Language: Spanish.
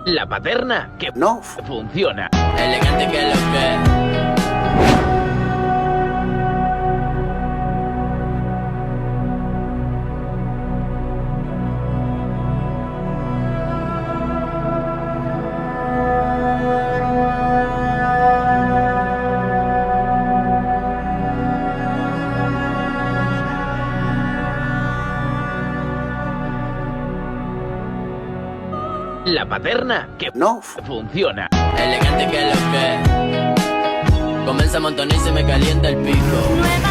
La paterna que no funciona. Elegante que lo que. La paterna que no funciona. Elegante que lo que. Comienza a montonar y se me calienta el pico.